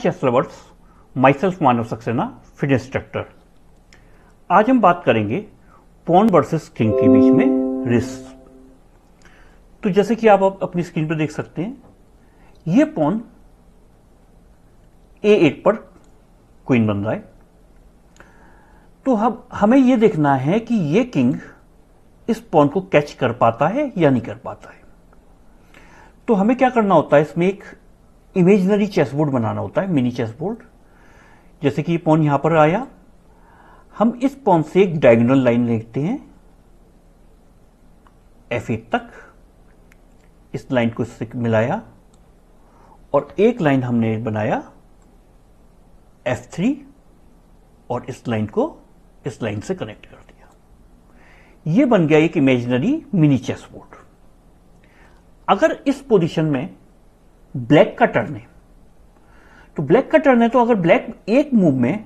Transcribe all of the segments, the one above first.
Chess lovers, myself मानव Saxena, fit instructor. आज हम बात करेंगे पॉन वर्सेस किंग के बीच में रिस्क। तो जैसे कि आप अपनी स्क्रीन पर देख सकते हैं, ये पॉन A8 पर क्वीन बन रहा है। तो हमें यह देखना है कि ये किंग इस पॉन को कैच कर पाता है या नहीं कर पाता है। तो हमें क्या करना होता है, इसमें एक इमेजिनरी चेस बोर्ड बनाना होता है, मिनी चेस बोर्ड। जैसे कि पॉन यहां पर आया, हम इस पॉन से एक डायगोनल लाइन लेते हैं F8 तक। इस लाइन को इससे मिलाया और एक लाइन हमने बनाया F3 और इस लाइन को इस लाइन से कनेक्ट कर दिया। यह बन गया एक इमेजिनरी मिनी चेस बोर्ड। अगर इस पोजीशन में ब्लैक का टर्न है, तो ब्लैक का टर्न है, तो अगर ब्लैक एक मूव में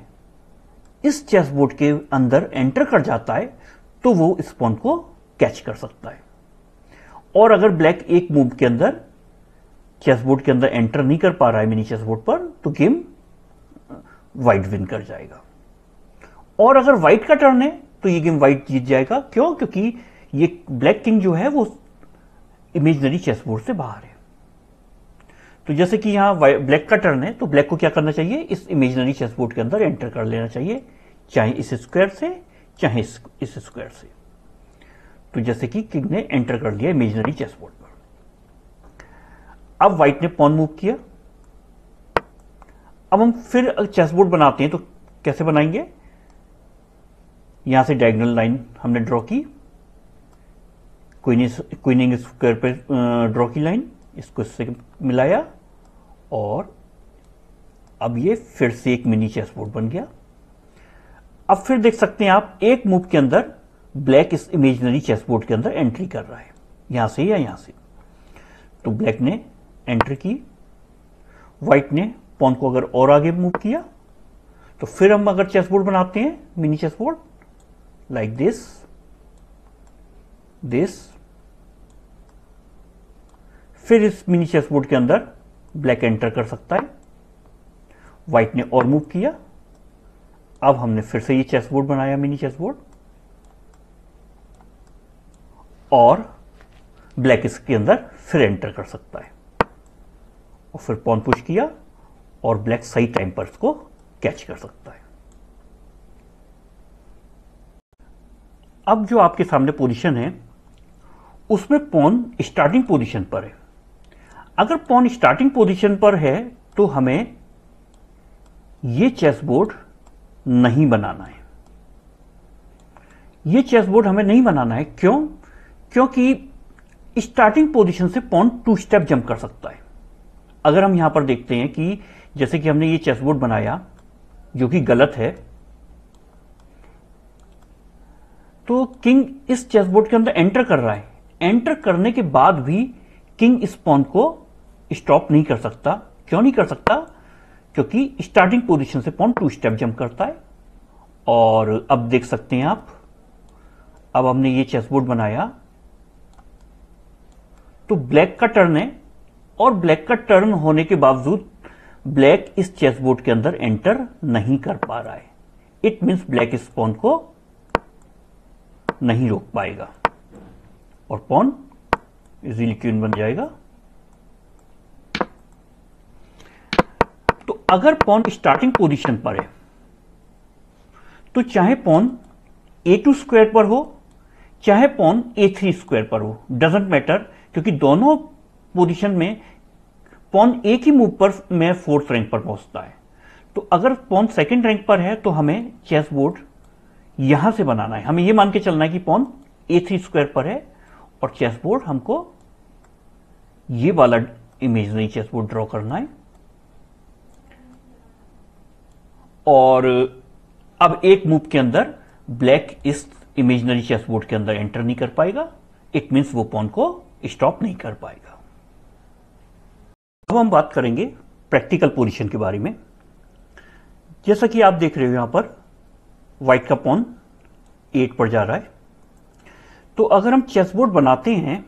इस चेस बोर्ड के अंदर एंटर कर जाता है तो वो इस पॉन को कैच कर सकता है। और अगर ब्लैक एक मूव के अंदर चेस बोर्ड के अंदर एंटर नहीं कर पा रहा है मिनी चेस बोर्ड पर, तो गेम व्हाइट विन कर जाएगा। और अगर व्हाइट का टर्न है तो ये गेम व्हाइट जीत जाएगा। क्यों? क्योंकि ये ब्लैक किंग जो है वो इमेजिनरी चेस बोर्ड से बाहर है। तो जैसे कि यहां ब्लैक का टर्न है, तो ब्लैक को क्या करना चाहिए, इस इमेजिनरी चेस बोर्ड के अंदर एंटर कर लेना चाहिए, चाहे इस स्क्वायर से चाहे इस स्क्वायर से। तो जैसे कि किंग ने एंटर कर लिया इमेजिनरी चेस बोर्ड पर। अब व्हाइट ने पॉन मूव किया। अब हम फिर चेस बोर्ड बनाते हैं, तो कैसे बनाएंगे, यहां से डायगोनल लाइन हमने ड्रॉ की, क्वीनिंग स्क्वायर पे ड्रॉ की लाइन, इसको इससे मिलाया और अब ये फिर से एक मिनी चेस बोर्ड बन गया। अब फिर देख सकते हैं आप, एक मूव के अंदर ब्लैक इस इमेजिनरी चेस बोर्ड के अंदर एंट्री कर रहा है, यहां से या यहां से। तो ब्लैक ने एंट्री की, व्हाइट ने पॉन को अगर और आगे मूव किया, तो फिर हम अगर चेस बोर्ड बनाते हैं, mini chess board like this, फिर इस मिनी चेस बोर्ड के अंदर ब्लैक एंटर कर सकता है। व्हाइट ने और मूव किया, अब हमने फिर से ये चेस बोर्ड बनाया, मिनी चेस बोर्ड, और ब्लैक इसके अंदर फिर एंटर कर सकता है। और फिर पॉन पुश किया और ब्लैक सही टाइम पर इसको कैच कर सकता है। अब जो आपके सामने पोजीशन है, उसमें पॉन स्टार्टिंग पोजीशन पर है। अगर पॉन स्टार्टिंग पोजीशन पर है तो हमें यह चेस बोर्ड नहीं बनाना है। यह चेस बोर्ड हमें नहीं बनाना है। क्यों? क्योंकि स्टार्टिंग पोजीशन से पॉन 2 स्टेप जंप कर सकता है। अगर हम यहां पर देखते हैं कि जैसे कि हमने ये चेस बोर्ड बनाया, जो कि गलत है, तो किंग इस चेस बोर्ड के अंदर एंटर कर रहा है। एंटर करने के बाद भी किंग इस पॉन को स्टॉप नहीं कर सकता। क्यों नहीं कर सकता? क्योंकि स्टार्टिंग पोजीशन से पॉन 2 स्टेप जंप करता है। और अब देख सकते हैं आप, अब हमने ये चेस बोर्ड बनाया, तो ब्लैक का टर्न है, और ब्लैक का टर्न होने के बावजूद ब्लैक इस चेस बोर्ड के अंदर एंटर नहीं कर पा रहा है। इट मींस ब्लैक इस पॉन को नहीं रोक पाएगा और पॉन इजीली क्वीन बन जाएगा। तो अगर पॉन स्टार्टिंग पोजीशन पर है, तो चाहे पॉन A2 स्क्वायर पर हो चाहे पॉन A3 स्क्वायर पर हो, डजेंट मैटर, क्योंकि दोनों पोजीशन में पॉन एक ही मूव पर में 4th रैंक पर पहुंचता है। तो अगर पॉन 2nd रैंक पर है तो हमें चेस बोर्ड यहां से बनाना है। हमें यह मान के चलना है कि पॉन A3 स्क्वायर पर है और चेस बोर्ड हमको ये वाला इमेजिनरी चेस बोर्ड ड्रॉ करना है। और अब एक मूव के अंदर ब्लैक इस इमेजिनरी चेस बोर्ड के अंदर एंटर नहीं कर पाएगा। इट मींस वो पॉन को स्टॉप नहीं कर पाएगा। अब हम बात करेंगे प्रैक्टिकल पोजीशन के बारे में। जैसा कि आप देख रहे हो, यहां पर व्हाइट का पॉन 8 पर जा रहा है। तो अगर हम चेस बोर्ड बनाते हैं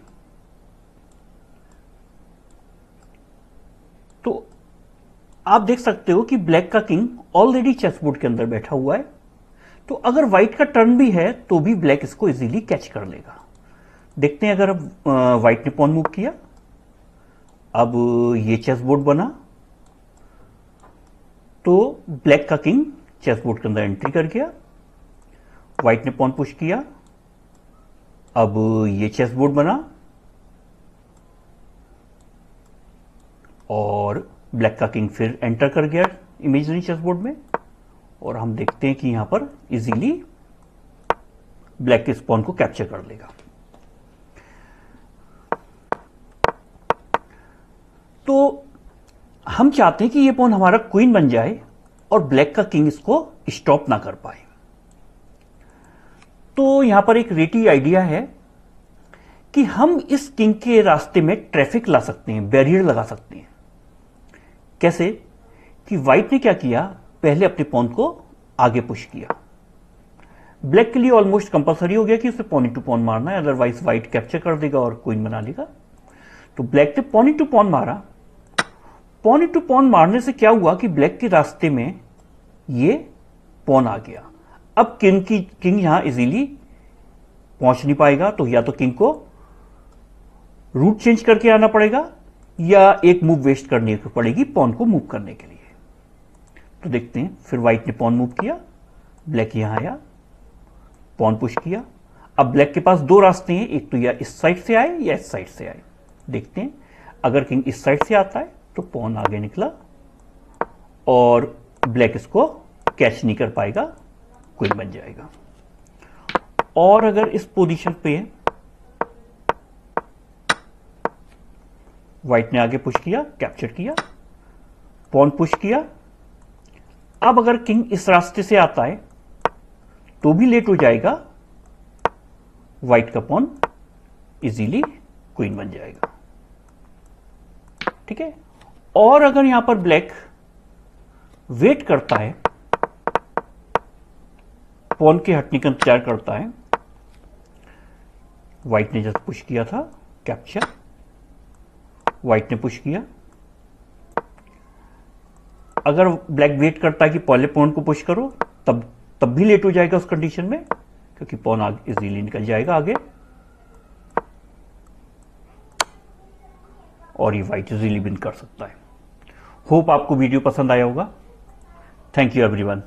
तो आप देख सकते हो कि ब्लैक का किंग ऑलरेडी चेस बोर्ड के अंदर बैठा हुआ है, तो अगर व्हाइट का टर्न भी है तो भी ब्लैक इसको इजीली कैच कर लेगा। देखते हैं, अगर अब व्हाइट ने पॉन मूव किया, अब ये चेस बोर्ड बना, तो ब्लैक का किंग चेस बोर्ड के अंदर एंट्री कर गया। व्हाइट ने पॉन पुश किया, अब ये चेस बोर्ड बना और ब्लैक का किंग फिर एंटर कर गया इमेजिनरी चेस बोर्ड में, और हम देखते हैं कि यहां पर इजीली ब्लैक के इस पॉन को कैप्चर कर लेगा। तो हम चाहते हैं कि ये पॉन हमारा क्वीन बन जाए और ब्लैक का किंग इसको स्टॉप ना कर पाए। तो यहां पर एक रेटी आइडिया है कि हम इस किंग के रास्ते में ट्रैफिक ला सकते हैं, बैरियर लगा सकते हैं। कैसे कि व्हाइट ने क्या किया, पहले अपने पॉन को आगे पुश किया। ब्लैक के लिए ऑलमोस्ट कंपलसरी हो गया कि उसे पॉन टू पॉन मारना है, अदरवाइज व्हाइट कैप्चर कर देगा और क्वीन बना लेगा। तो ब्लैक ने पॉन टू पॉन मारा। पॉन टू पॉन मारने से क्या हुआ कि ब्लैक के रास्ते में ये पॉन आ गया। अब किंग यहां इजीली पहुंच नहीं पाएगा, तो या तो किंग को रूट चेंज करके आना पड़ेगा या एक मूव वेस्ट करनी पड़ेगी पॉन को मूव करने के लिए। तो देखते हैं, फिर व्हाइट ने पॉन मूव किया, ब्लैक यहां आया, पॉन पुश किया। अब ब्लैक के पास दो रास्ते हैं, एक तो या इस साइड से आए या इस साइड से आए। देखते हैं, अगर किंग इस साइड से आता है तो पॉन आगे निकला और ब्लैक इसको कैच नहीं कर पाएगा, क्वीन बन जाएगा। और अगर इस पोजीशन पे व्हाइट ने आगे पुश किया, कैप्चर किया, पॉन पुश किया, अब अगर किंग इस रास्ते से आता है तो भी लेट हो जाएगा, व्हाइट का पॉन इजीली क्वीन बन जाएगा। ठीक है। और अगर यहां पर ब्लैक वेट करता है, पॉन के हटने का इंतजार करता है, व्हाइट ने जस्ट पुश किया था, कैप्चर, व्हाइट ने पुश किया। अगर ब्लैक वेट करता है कि पहले पॉन को पुश करो, तब भी लेट हो जाएगा उस कंडीशन में, क्योंकि पॉन इजीली निकल जाएगा आगे और ये व्हाइट इजीली विन कर सकता है। होप आपको वीडियो पसंद आया होगा। Thank you everyone.